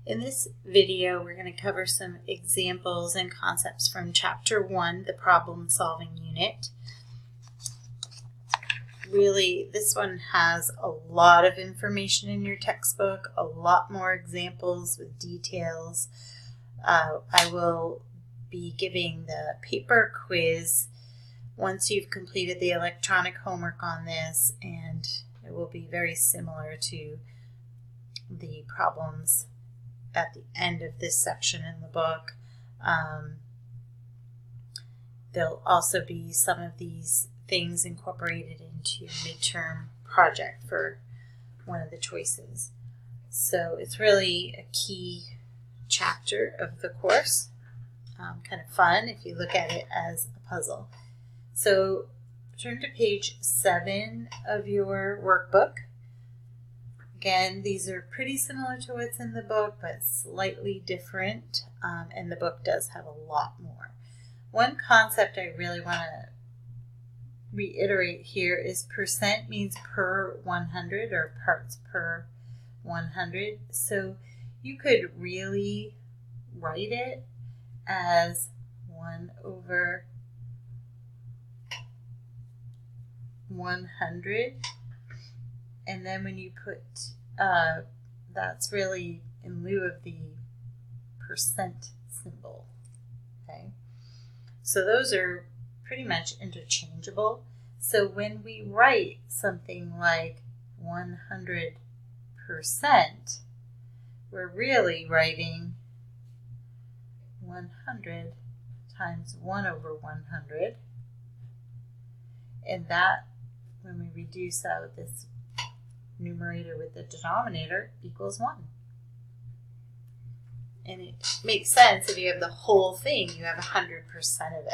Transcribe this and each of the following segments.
In this video, we're going to cover some examples and concepts from Chapter 1, the Problem Solving Unit. Really, this one has a lot of information in your textbook, a lot more examples with details. I will be giving the paper quiz once you've completed the electronic homework on this, and it will be very similar to the problems at the end of this section in the book. There'll also be some of these things incorporated into a midterm project for one of the choices. So it's really a key chapter of the course. Kind of fun if you look at it as a puzzle. So turn to page 7 of your workbook. Again, these are pretty similar to what's in the book, but slightly different, and the book does have a lot more. One concept I really want to reiterate here is percent means per 100 or parts per 100. So you could really write it as 1 over 100. And then when you put, that's really in lieu of the percent symbol, okay? So those are pretty much interchangeable. So when we write something like 100%, we're really writing 100 times 1 over 100. And that, when we reduce out this numerator with the denominator, equals 1. And it makes sense if you have the whole thing, you have 100% of it.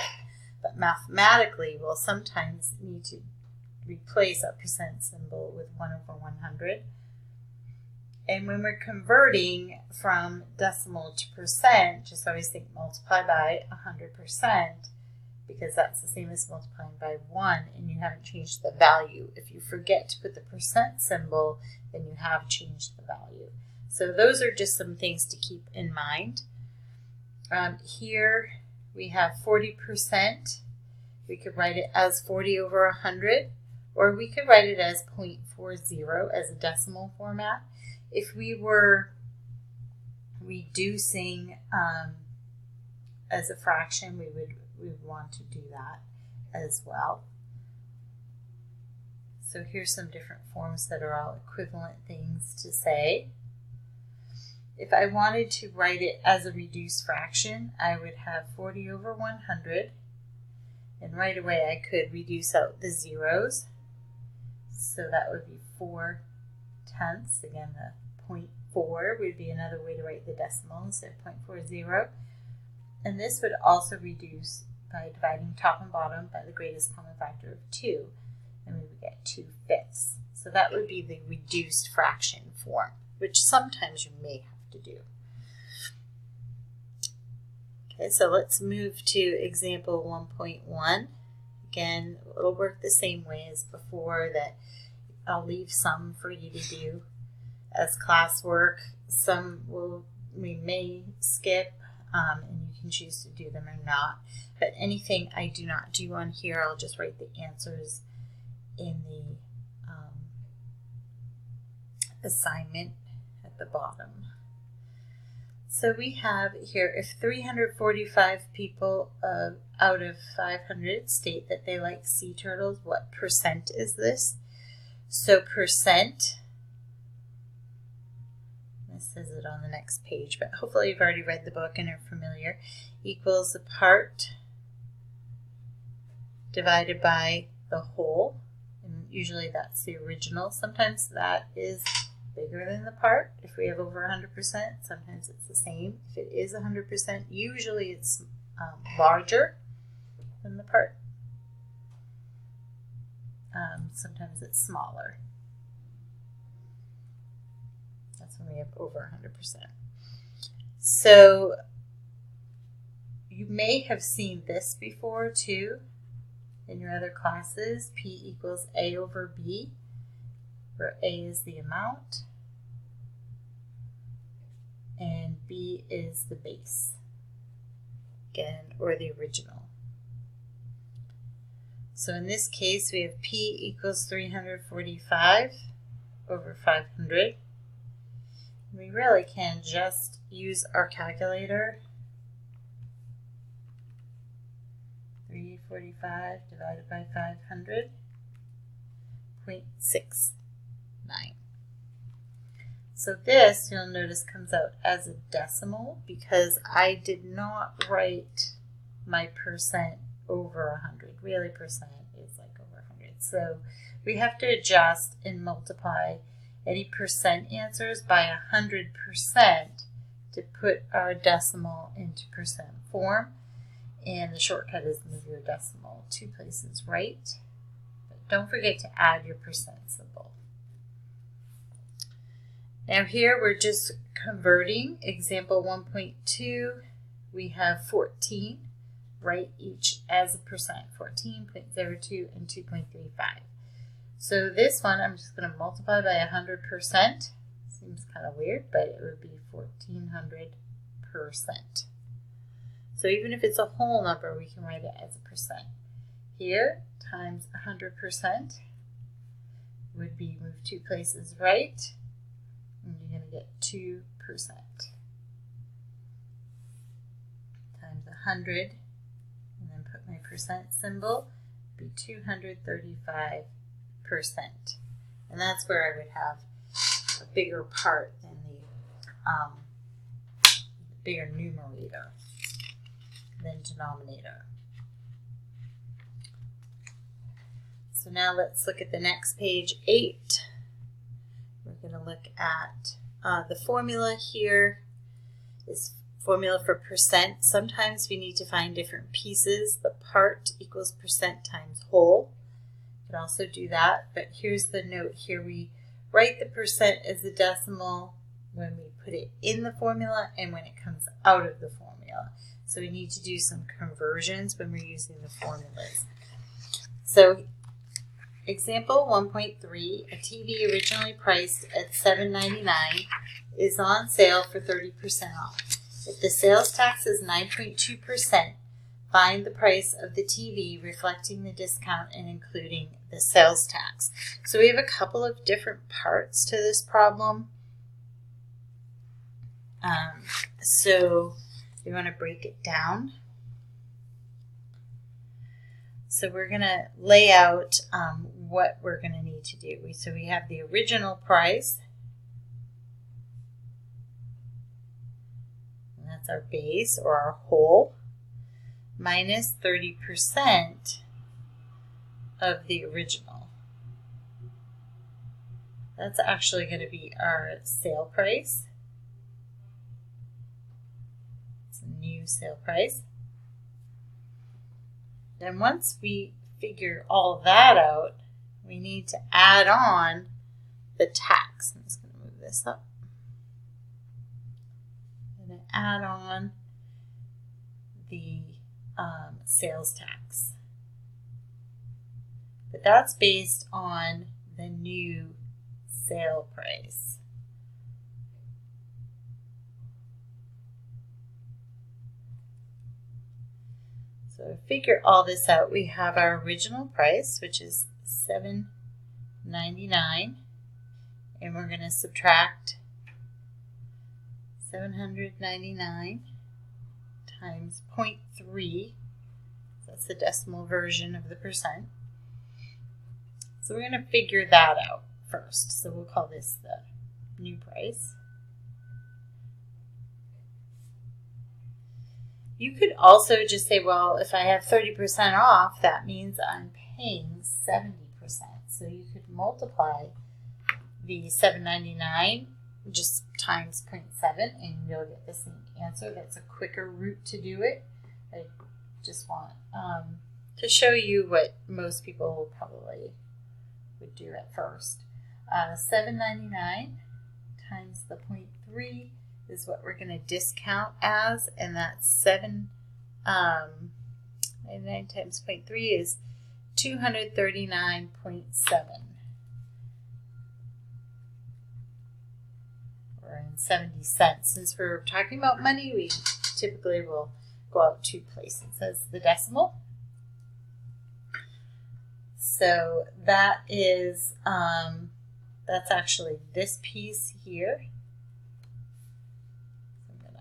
But mathematically, we'll sometimes need to replace a percent symbol with 1 over 100. And when we're converting from decimal to percent, just always think multiply by 100%, because that's the same as multiplying by 1, and you haven't changed the value. If you forget to put the percent symbol, then you have changed the value. So those are just some things to keep in mind. Here we have 40%. We could write it as 40 over 100, or we could write it as 0.40 as a decimal format. If we were reducing as a fraction, we would want to do that as well. So here's some different forms that are all equivalent things to say. If I wanted to write it as a reduced fraction, I would have 40 over 100, and right away I could reduce out the zeros. So that would be 4/10. Again, the 0.4 would be another way to write the decimal instead of 0.40. And this would also reduce by dividing top and bottom by the greatest common factor of 2, and we would get 2/5. So that would be the reduced fraction form, which sometimes you may have to do. Okay, so let's move to example 1.1. Again, it'll work the same way as before, that I'll leave some for you to do as classwork. Some we may skip, and you can choose to do them or not. But anything I do not do on here, I'll just write the answers in the assignment at the bottom. So we have here, if 345 people out of 500 state that they like sea turtles, what percent is this? So percent, this says it on the next page, but hopefully you've already read the book and are familiar, equals the part divided by the whole, and usually that's the original. Sometimes that is bigger than the part. If we have over 100%, sometimes it's the same. If it is 100%, usually it's larger than the part. Sometimes it's smaller. That's when we have over 100%. So you may have seen this before too in your other classes. P equals A over B, where A is the amount and B is the base, again, or the original. So in this case, we have P equals 345 over 500. We really can just use our calculator. 345 divided by 500, 0.69. So this, you'll notice, comes out as a decimal because I did not write my percent over 100. Really, percent is like over 100. So we have to adjust and multiply any percent answers by 100% to put our decimal into percent form. And the shortcut is move your decimal 2 places right. But don't forget to add your percent symbol. Now here we're just converting. Example 1.2, we have 14. Write each as a percent, 14.02 and 2.35. So this one, I'm just going to multiply by 100%. Seems kind of weird, but it would be 1400%. So even if it's a whole number, we can write it as a percent. Here, times 100% would be move 2 places right, and you're going to get 2%. Times 100, and then put my percent symbol, would be 235%. And that's where I would have a bigger part than the bigger numerator than denominator. So now let's look at the next page, 8. We're going to look at the formula here is formula for percent. Sometimes we need to find different pieces. The part equals percent times whole. You can also do that, but here's the note here. We write the percent as a decimal when we put it in the formula and when it comes out of the formula. So we need to do some conversions when we're using the formulas. So example 1.3, a TV originally priced at $7.99 is on sale for 30% off. If the sales tax is 9.2%, find the price of the TV reflecting the discount and including the sales tax. So we have a couple of different parts to this problem. So we want to break it down. So we're going to lay out what we're going to need to do. So we have the original price, and that's our base or our whole, minus 30% of the original. That's actually going to be our sale price. It's a new sale price. Then once we figure all that out, we need to add on the tax. I'm just going to move this up. I'm going to add on the sales tax. But that's based on the new sale price. So to figure all this out, we have our original price, which is $7.99, and we're going to subtract 799 times 0.3. That's the decimal version of the percent. So we're going to figure that out first. So we'll call this the new price. You could also just say, well, if I have 30% off, that means I'm paying 70%. So you could multiply the $7.99 just times 0.7 and you'll get the same answer. That's a quicker route to do it. I just want to show you what most people probably would do at first. $7.99 times the 0.3 is what we're going to discount as, and that's 7.99 times 0.3 is 239.7. Or $1.70. Since we're talking about money, we typically will go out 2 places as the decimal. So that is, that's actually this piece here. I'm going to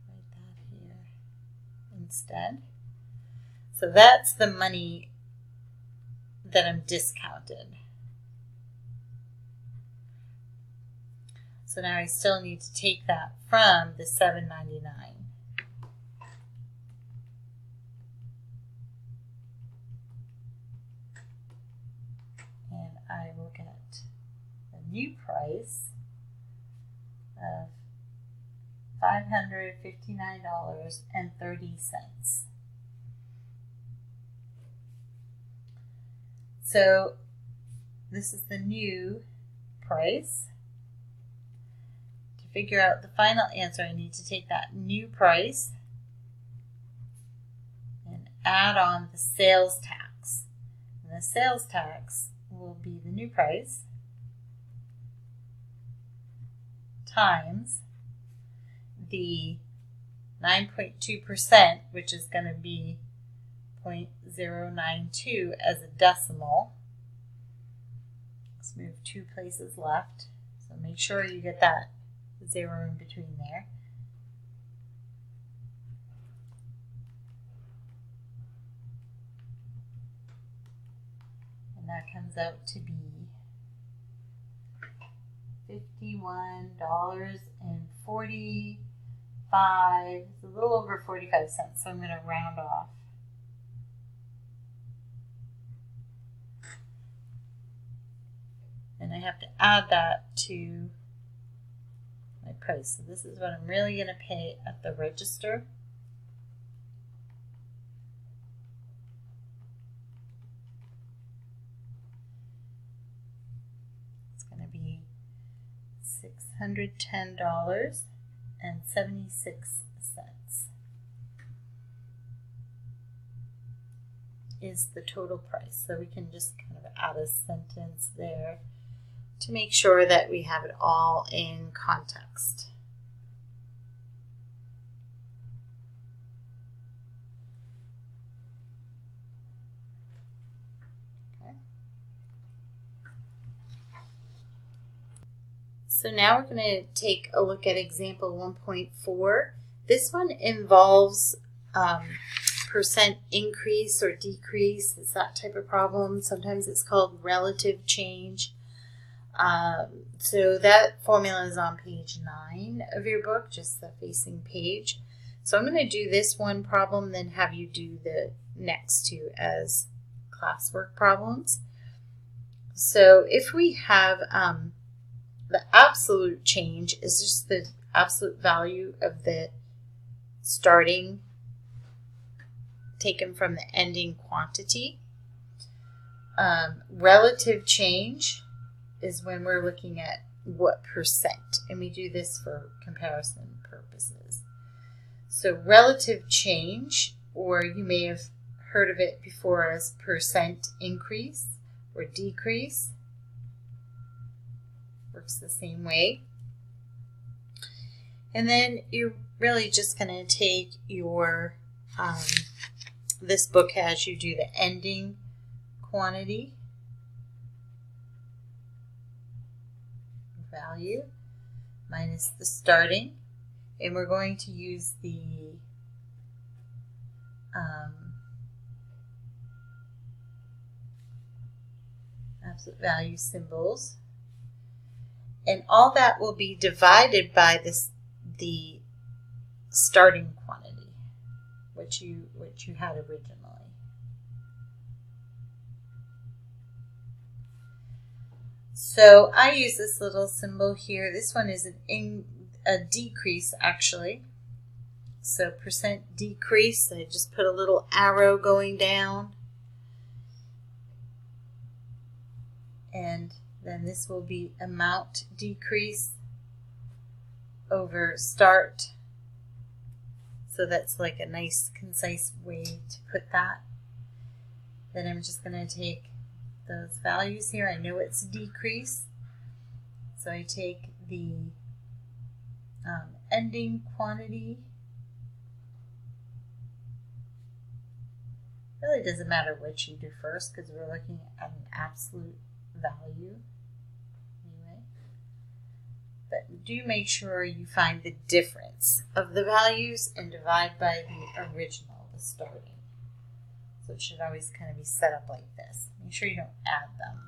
write that here instead. So that's the money that I'm discounted. So now I still need to take that from the $7.99. And I will get a new price of $559.30. So this is the new price. To figure out the final answer, I need to take that new price and add on the sales tax. And the sales tax will be the new price times the 9.2%, which is going to be 0.092 as a decimal. Let's move 2 places left. So make sure you get that 0 in between there. And that comes out to be $51.45. It's a little over 45 cents, so I'm going to round off. And I have to add that to my price. So this is what I'm really going to pay at the register. It's going to be $610.76 is the total price. So we can just kind of add a sentence there to make sure that we have it all in context. Okay. So now we're going to take a look at example 1.4. This one involves percent increase or decrease. It's that type of problem. Sometimes it's called relative change. So that formula is on page 9 of your book, just the facing page. So I'm going to do this one problem, then have you do the next 2 as classwork problems. So if we have the absolute change is just the absolute value of the starting taken from the ending quantity. Relative change is when we're looking at what percent, and we do this for comparison purposes. So relative change, or you may have heard of it before as percent increase or decrease, works the same way. And then you're really just going to take your, this book has you do the ending quantity value minus the starting, and we're going to use the absolute value symbols, and all that will be divided by the starting quantity, which you had originally. So I use this little symbol here. This one is a decrease, actually. So percent decrease, I just put a little arrow going down. And then this will be amount decrease over start. So that's like a nice, concise way to put that. Then I'm just going to take those values here. I know it's decrease, so I take the Ending quantity. Really doesn't matter which you do first because we're looking at an absolute value anyway. But do make sure you find the difference of the values and divide by the original, the starting. So it should always kind of be set up like this. Make sure you don't add them.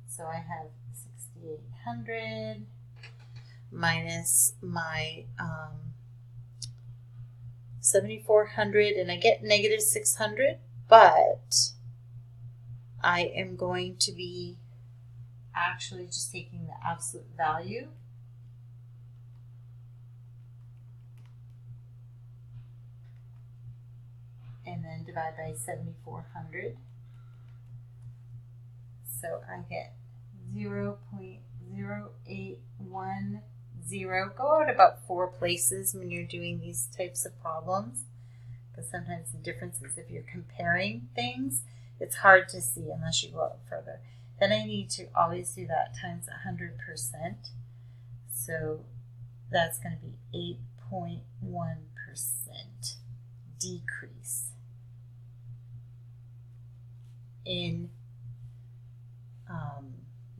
So I have 6,800 minus my 7,400, and I get negative 600, but I am going to be actually just taking the absolute value and then divide by 7,400. So I get 0.0810. Go out about 4 places when you're doing these types of problems, because sometimes the differences, if you're comparing things, it's hard to see unless you go out further. Then I need to always do that times 100%. So that's going to be 8.1% decrease in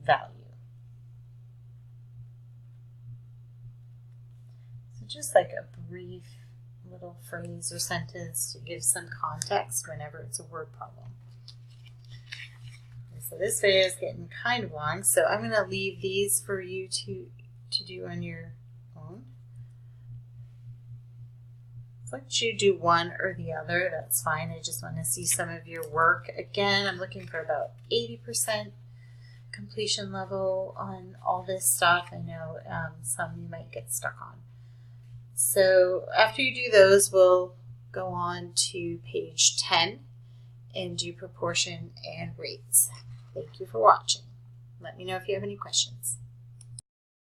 value. So just like a brief little phrase or sentence to give some context whenever it's a word problem. And so this video is getting kind of long, so I'm going to leave these for you to do on your own. As long as you do one or the other, that's fine. I just want to see some of your work. Again, I'm looking for about 80% completion level on all this stuff. I know some you might get stuck on. So after you do those, we'll go on to page 10 and do proportion and rates. Thank you for watching. Let me know if you have any questions.